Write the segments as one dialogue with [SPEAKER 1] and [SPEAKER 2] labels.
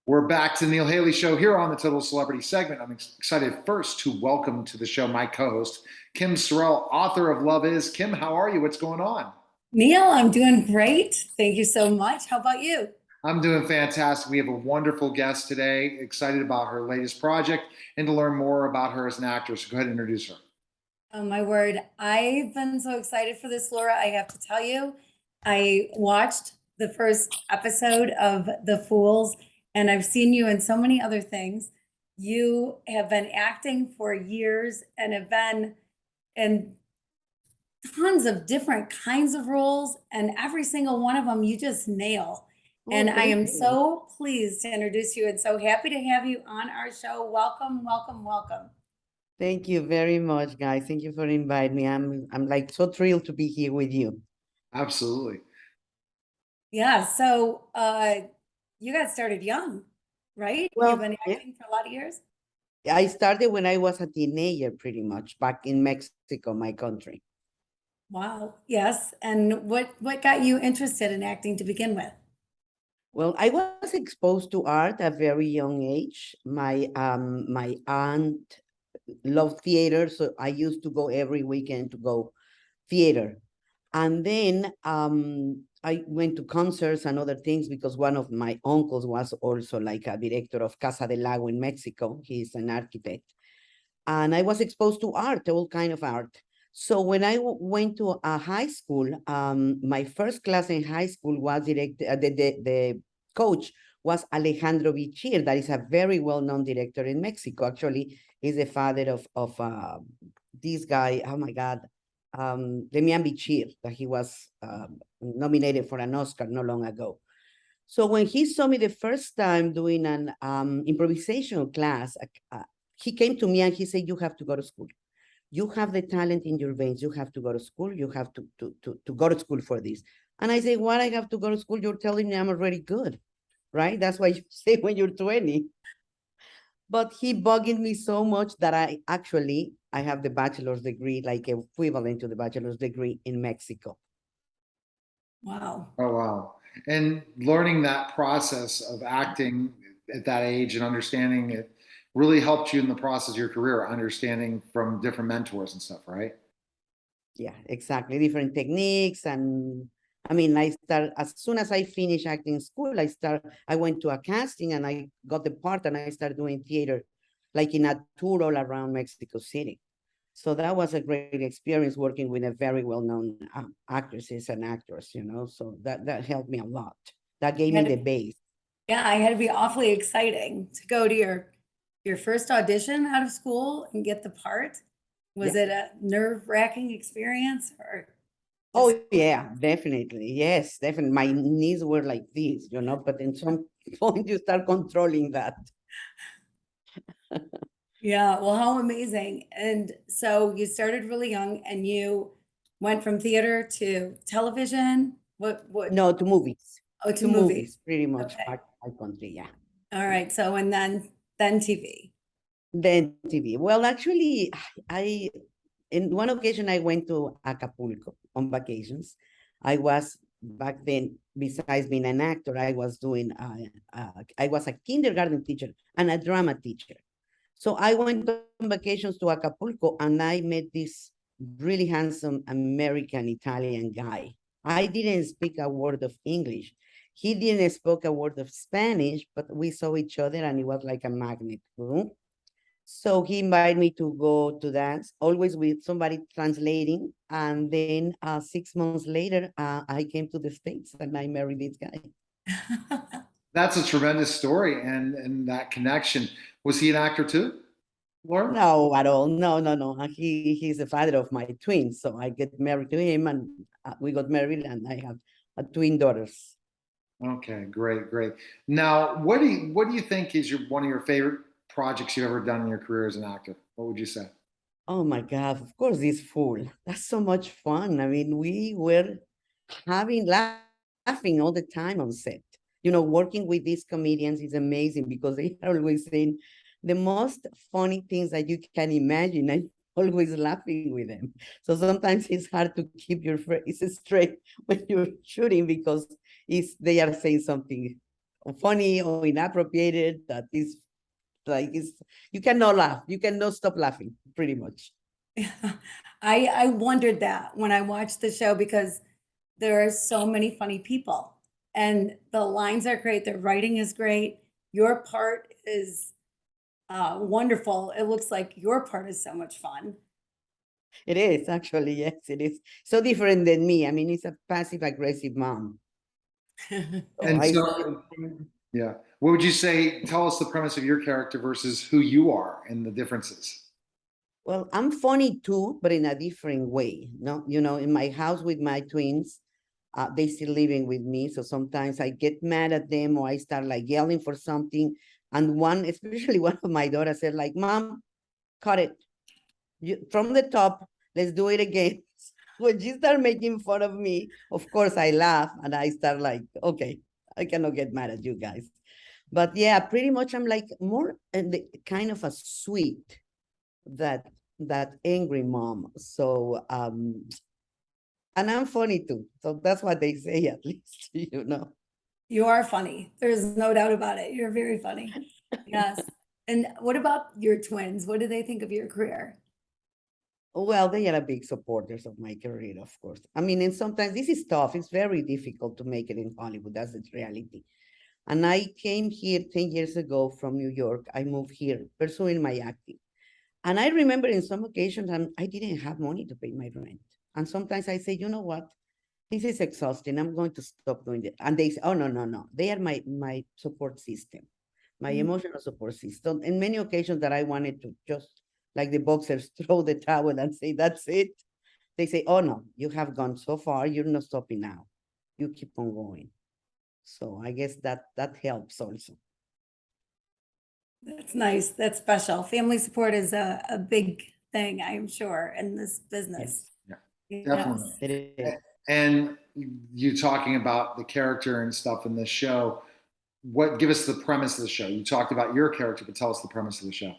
[SPEAKER 1] We're back to the Neil Haley Show here on the Total Celebrity segment. I'm excited first to welcome to the show my co-host, Kim Sorrell, author of Love Is. Kim, how are you? What's going on?
[SPEAKER 2] Neil, I'm doing great. Thank you so much. How about you?
[SPEAKER 1] I'm doing fantastic. We have a wonderful guest today, excited about her latest project and to learn more about her as an actress. Go ahead and introduce her.
[SPEAKER 2] Oh my word. I've been so excited for this, Laura. I have to tell you, I watched the first episode of The Fools, and I've seen you in so many other things. You have been acting for years and have been in tons of different kinds of roles, and every single one of them you just nail.
[SPEAKER 3] Oh,
[SPEAKER 2] And I
[SPEAKER 3] thank
[SPEAKER 2] am
[SPEAKER 3] you.
[SPEAKER 2] so pleased to introduce you and so happy to have you on our show. Welcome, welcome, welcome.
[SPEAKER 3] Thank you very much, guys. Thank you for inviting me. I'm like so thrilled to be here with you.
[SPEAKER 1] Absolutely.
[SPEAKER 2] Yeah, so you got started young, right? You've
[SPEAKER 3] Well,
[SPEAKER 2] been
[SPEAKER 3] yeah,
[SPEAKER 2] acting for a lot of years.
[SPEAKER 3] I started when I was a teenager, pretty much, back in Mexico, my country.
[SPEAKER 2] Wow. Yes. And what got you interested in acting to begin with?
[SPEAKER 3] Well, I was exposed to art at a very young age. My aunt loved theater, so I used to go every weekend to go theater. And then I went to concerts and other things because one of my uncles was also like a director of Casa del Lago in Mexico. He's an architect. And I was exposed to art, all kind of art. So when I went to a high school, my first class in high school was the coach was Alejandro Bichir, that is a very well-known director in Mexico. Actually, he's the father of this guy, oh my God, Demian Bichir, that he was nominated for an Oscar not long ago. So when he saw me the first time doing an improvisation class, he came to me and he said, "You have to go to school. You have the talent in your veins. You have to go to school. You have to go to school for this." And I say, "What? I have to go to school? You're telling me I'm already good, right? That's what you say when you're 20." But he bugged me so much that I have the bachelor's degree, like equivalent to the bachelor's degree in Mexico.
[SPEAKER 2] Wow.
[SPEAKER 1] Oh, wow. And learning that process of acting at that age and understanding it really helped you in the process of your career, understanding from different mentors and stuff, right?
[SPEAKER 3] Yeah, exactly. Different techniques. And I mean, I start as soon as I finished acting school, I went to a casting and I got the part and I started doing theater like in a tour all around Mexico City. So that was a great experience working with a very well-known actresses and actors. So that helped me a lot. That gave me the base.
[SPEAKER 2] Yeah, I had to be awfully exciting to go to your first audition out of school and get the part. Was
[SPEAKER 3] Yeah.
[SPEAKER 2] it a nerve-wracking experience or just
[SPEAKER 3] Oh yeah, definitely. Yes, definitely. My knees were like this, but in some point you start controlling that.
[SPEAKER 2] yeah, well, how amazing. And so you started really young and you went from theater to television. What
[SPEAKER 3] No, to movies.
[SPEAKER 2] oh to
[SPEAKER 3] To
[SPEAKER 2] movies.
[SPEAKER 3] movies, pretty much
[SPEAKER 2] Okay.
[SPEAKER 3] back in my country, yeah.
[SPEAKER 2] All right. So and then TV.
[SPEAKER 3] Then TV. Well, actually, I in one occasion I went to Acapulco on vacations. I was back then, besides being an actor, I was a kindergarten teacher and a drama teacher. So I went on vacations to Acapulco and I met this really handsome American Italian guy. I didn't speak a word of English. He didn't speak a word of Spanish, but we saw each other and it was like a magnet. So he invited me to go to dance, always with somebody translating. And then 6 months later, I came to the States and I married this guy.
[SPEAKER 1] That's a tremendous story and that connection. Was he an actor too, Laura?
[SPEAKER 3] No, at all. No, no, no. He's the father of my twins. So I get married to him and we got married and I have twin daughters.
[SPEAKER 1] Okay, great, great. Now, what do you think is one of your favorite projects you've ever done in your career as an actor? What would you say?
[SPEAKER 3] Oh my God, of course, this fool. That's so much fun. I mean, we were laughing all the time on set. Working with these comedians is amazing because they are always saying the most funny things that you can imagine. I'm always laughing with them. So sometimes it's hard to keep your face straight when you're shooting because they are saying something funny or inappropriate that is like you cannot laugh. You cannot stop laughing, pretty much.
[SPEAKER 2] I wondered that when I watched the show because there are so many funny people and the lines are great. The writing is great. Your part is wonderful. It looks like your part is so much fun.
[SPEAKER 3] It is actually, yes, it is. So different than me. I mean, it's a passive aggressive mom. So
[SPEAKER 1] And
[SPEAKER 3] I
[SPEAKER 1] so, yeah. What would you say? Tell us the premise of your character versus who you are and the differences.
[SPEAKER 3] well, I'm funny too, but in a different way. No, in my house with my twins, they still living with me. So sometimes I get mad at them or I start like yelling for something. And especially one of my daughters said like, Mom, cut it. From the top, let's do it again. When she start making fun of me, of course I laugh and I start like, okay, I cannot get mad at you guys. But yeah, pretty much I'm like more kind of a sweet that angry mom. So and I'm funny too. So that's what they say at least,
[SPEAKER 2] You are funny. There's no doubt about it. You're very funny. Yes. And what about your twins? What do they think of your career?
[SPEAKER 3] Well, they are a big supporters of my career, of course. I mean, and sometimes this is tough. It's very difficult to make it in Hollywood. That's the reality. And I came here 10 years ago from New York. I moved here pursuing my acting. And I remember in some occasions I didn't have money to pay my rent. And sometimes I say, you know what? This is exhausting. I'm going to stop doing it. And they say, oh, no, no, no. They are my support system, my emotional support system. In many occasions that I wanted to just, like the boxers, throw the towel and say, that's it. They say, oh, no, you have gone so far. You're not stopping now. You keep on going. So I guess that helps also.
[SPEAKER 2] That's nice. That's special. Family support is a big thing, I am sure, in this business.
[SPEAKER 1] Yeah,
[SPEAKER 2] Yes.
[SPEAKER 1] definitely.
[SPEAKER 3] It is.
[SPEAKER 1] And you talking about the character and stuff in this show. Give us the premise of the show. You talked about your character, but tell us the premise of the show.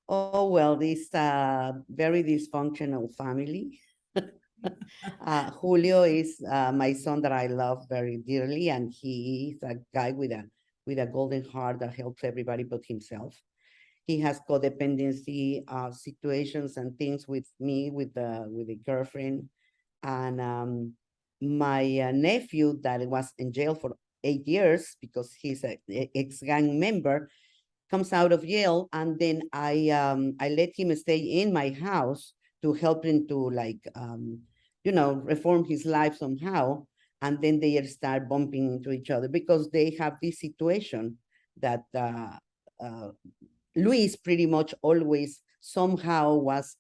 [SPEAKER 3] Oh, well, this very dysfunctional family. Julio is my son that I love very dearly, and he is a guy with a golden heart that helps everybody but himself. He has codependency situations and things with me, with the girlfriend, and my nephew that was in jail for 8 years because he's a ex-gang member comes out of jail, and then I let him stay in my house to help him to like reform his life somehow. And then they start bumping into each other because they have this situation that Luis pretty much always somehow was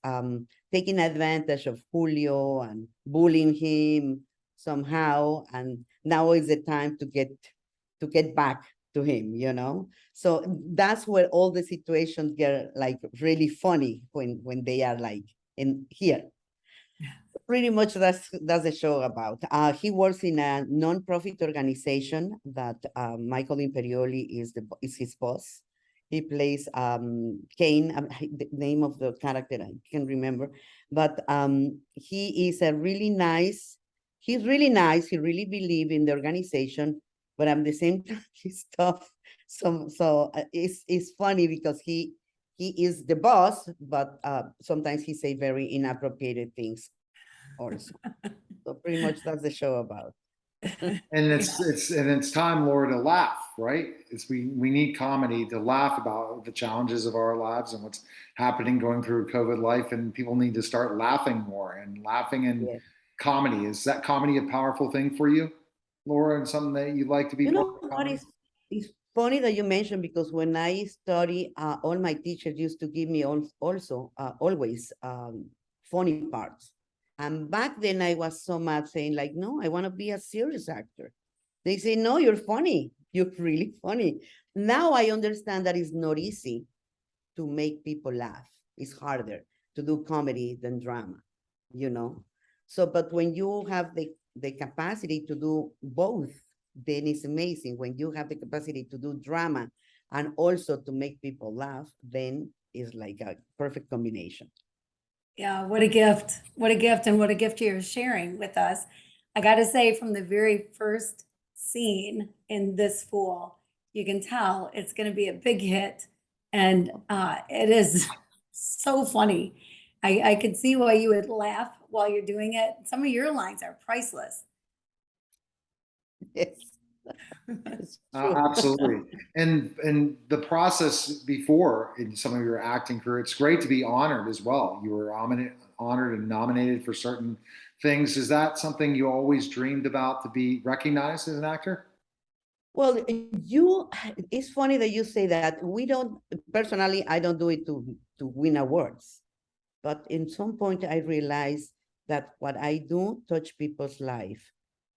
[SPEAKER 3] taking advantage of Julio and bullying him somehow, and now is the time to get back to him. So that's where all the situations get like really funny when they are like in here. Pretty much that's the show about. He works in a non-profit organization that Michael Imperioli is his boss. He plays Kane, the name of the character I can't remember, but he's really nice. He really believes in the organization, but at the same time he's tough. So it's funny because he is the boss, but sometimes he say very inappropriate things also. So pretty much that's the show about.
[SPEAKER 1] And it's time, Laura, to laugh, right? We need comedy to laugh about the challenges of our lives and what's happening going through COVID life, and people need to start laughing more and laughing in
[SPEAKER 3] Yes.
[SPEAKER 1] comedy. Is that comedy a powerful thing for you, Laura, and something that you'd like to be
[SPEAKER 3] You
[SPEAKER 1] part
[SPEAKER 3] know
[SPEAKER 1] of
[SPEAKER 3] what
[SPEAKER 1] comedy?
[SPEAKER 3] is it's funny that you mentioned because when I study, all my teachers used to give me also always funny parts. And back then I was so mad saying like, no, I want to be a serious actor. They say, no, you're funny. You're really funny. Now I understand that it's not easy to make people laugh. It's harder to do comedy than drama. So, but when you have the capacity to do both, then it's amazing. When you have the capacity to do drama and also to make people laugh, then it's like a perfect combination.
[SPEAKER 2] Yeah, what a gift. What a gift and what a gift you're sharing with us. I got to say from the very first scene in this Fool, you can tell it's going to be a big hit. And it is so funny. I could see why you would laugh while you're doing it. Some of your lines are priceless.
[SPEAKER 3] Yes, it's true.
[SPEAKER 1] Absolutely. And the process before in some of your acting career, it's great to be honored as well. You were honored and nominated for certain things. Is that something you always dreamed about, to be recognized as an actor?
[SPEAKER 3] Well, it's funny that you say that. We don't, personally, I don't do it to win awards. But in some point, I realized that what I do touch people's life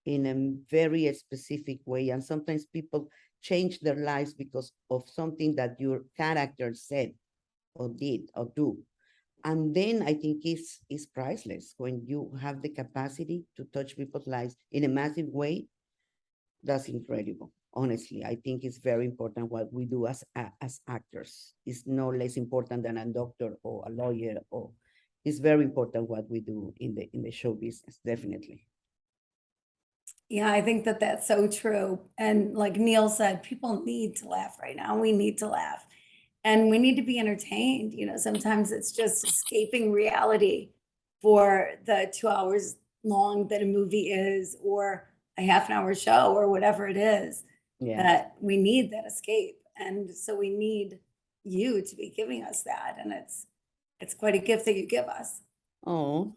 [SPEAKER 3] in a very specific way. And sometimes people change their lives because of something that your character said or did or do. And then I think it's priceless when you have the capacity to touch people's lives in a massive way. That's incredible. Honestly, I think it's very important what we do as actors. It's no less important than a doctor or a lawyer, or it's very important what we do in the show business, definitely.
[SPEAKER 2] Yeah, I think that that's so true. And like Neil said, people need to laugh right now. We need to laugh and we need to be entertained. You know, sometimes it's just escaping reality for the 2 hours long that a movie is, or a half an hour show, or whatever it is,
[SPEAKER 3] Yeah.
[SPEAKER 2] that we need that escape. And so we need you to be giving us that. And it's quite a gift that you give us.
[SPEAKER 3] Oh,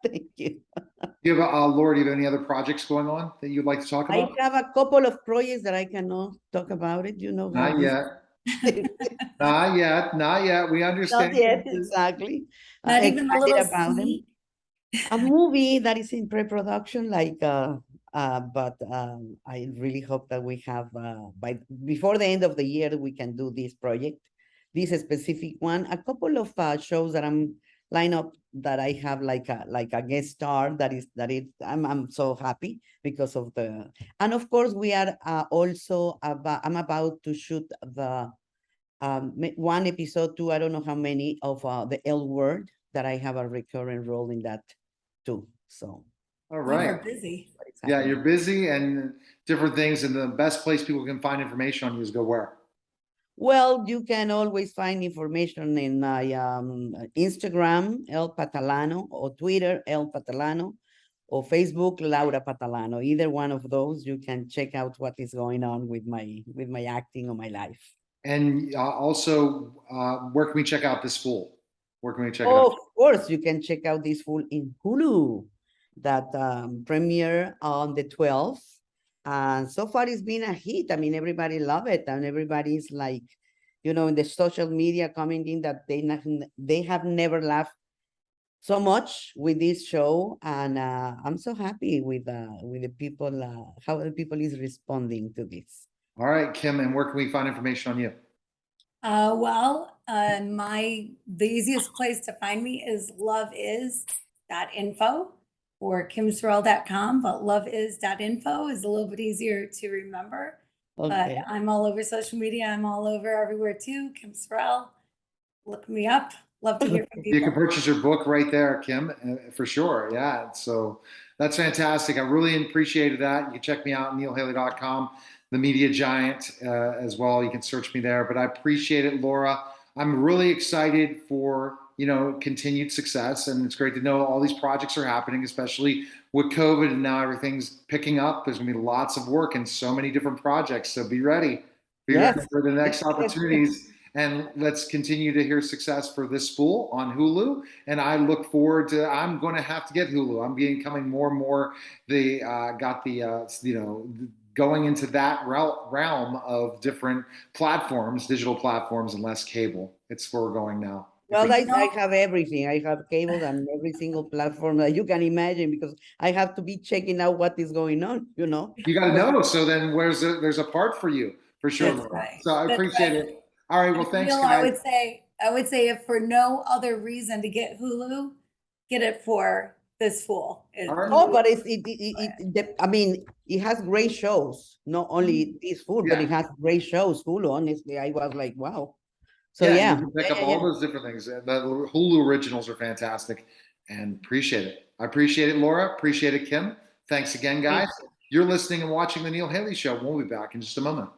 [SPEAKER 3] thank you.
[SPEAKER 1] Do you have, Laura, do you have any other projects going on that you'd like to talk
[SPEAKER 3] I
[SPEAKER 1] about?
[SPEAKER 3] have a couple of projects that I cannot talk about it. You know how
[SPEAKER 1] Not yet. Not yet. Not yet. We understand.
[SPEAKER 3] Not yet, exactly.
[SPEAKER 2] Not even a
[SPEAKER 3] Excited
[SPEAKER 2] little
[SPEAKER 3] about them.
[SPEAKER 2] sneak.
[SPEAKER 3] A movie that is in pre-production, but I really hope that we have before the end of the year we can do this project, this specific one. A couple of shows that I'm line up that I have like a guest star I'm so happy because of the, and of course we are also about, I'm about to shoot the one episode two, I don't know how many, of the L Word, that I have a recurring role in that too. So
[SPEAKER 1] All
[SPEAKER 2] You are
[SPEAKER 1] right.
[SPEAKER 2] busy.
[SPEAKER 1] Yeah, you're busy and different things. And the best place people can find information on you is go where?
[SPEAKER 3] Well, you can always find information in my Instagram, El Patalano, or Twitter, El Patalano, or Facebook, Laura Patalano. Either one of those, you can check out what is going on with my acting or my life.
[SPEAKER 1] And also, where can we check out this Fool? Where can we check it
[SPEAKER 3] Oh,
[SPEAKER 1] out?
[SPEAKER 3] of course, you can check out this Fool in Hulu that premiere on the 12th. And so far it's been a hit. I mean, everybody love it. And everybody's like, you know, in the social media commenting that they have never laughed so much with this show. And I'm so happy with the people, how the people is responding to this.
[SPEAKER 1] All right, Kim, and where can we find information on you?
[SPEAKER 2] The easiest place to find me is loveis.info or kimsorrell.com, but loveis.info is a little bit easier to remember.
[SPEAKER 3] Okay.
[SPEAKER 2] But I'm all over social media. I'm all over everywhere too. Kim Sorrell, look me up. Love to hear from
[SPEAKER 1] You can
[SPEAKER 2] people.
[SPEAKER 1] purchase your book right there, Kim, for sure. Yeah, so that's fantastic. I really appreciated that. You can check me out at neilhaley.com, the media giant as well. You can search me there. But I appreciate it, Laura. I'm really excited for continued success, and it's great to know all these projects are happening, especially with COVID and now everything's picking up. There's gonna be lots of work and so many different projects. So be ready. Be ready for the next opportunities. And let's continue to hear success for this Fool on Hulu. And I look forward to, I'm going to have to get Hulu. I'm becoming more and more going into that realm of different platforms, digital platforms, and less cable. It's where we're going now.
[SPEAKER 3] Well, I have everything. I have cable and every single platform that you can imagine, because I have to be checking out what is going on, you know.
[SPEAKER 1] You got to know. So then there's a part for you, for sure.
[SPEAKER 2] That's right.
[SPEAKER 1] So I appreciate it. All right. Well, thanks,
[SPEAKER 2] Neil,
[SPEAKER 1] guys.
[SPEAKER 2] I would say if for no other reason to get Hulu, get it for this Fool.
[SPEAKER 1] All right.
[SPEAKER 3] Oh, but I mean, it has great shows. Not only this Fool, but it has great shows. Hulu, honestly, I was like, wow. So yeah,
[SPEAKER 1] you can pick up all those different things. The Hulu originals are fantastic, and appreciate it. I appreciate it, Laura. Appreciate it, Kim. Thanks again, guys. You're listening and watching The Neil Haley Show. We'll be back in just a moment.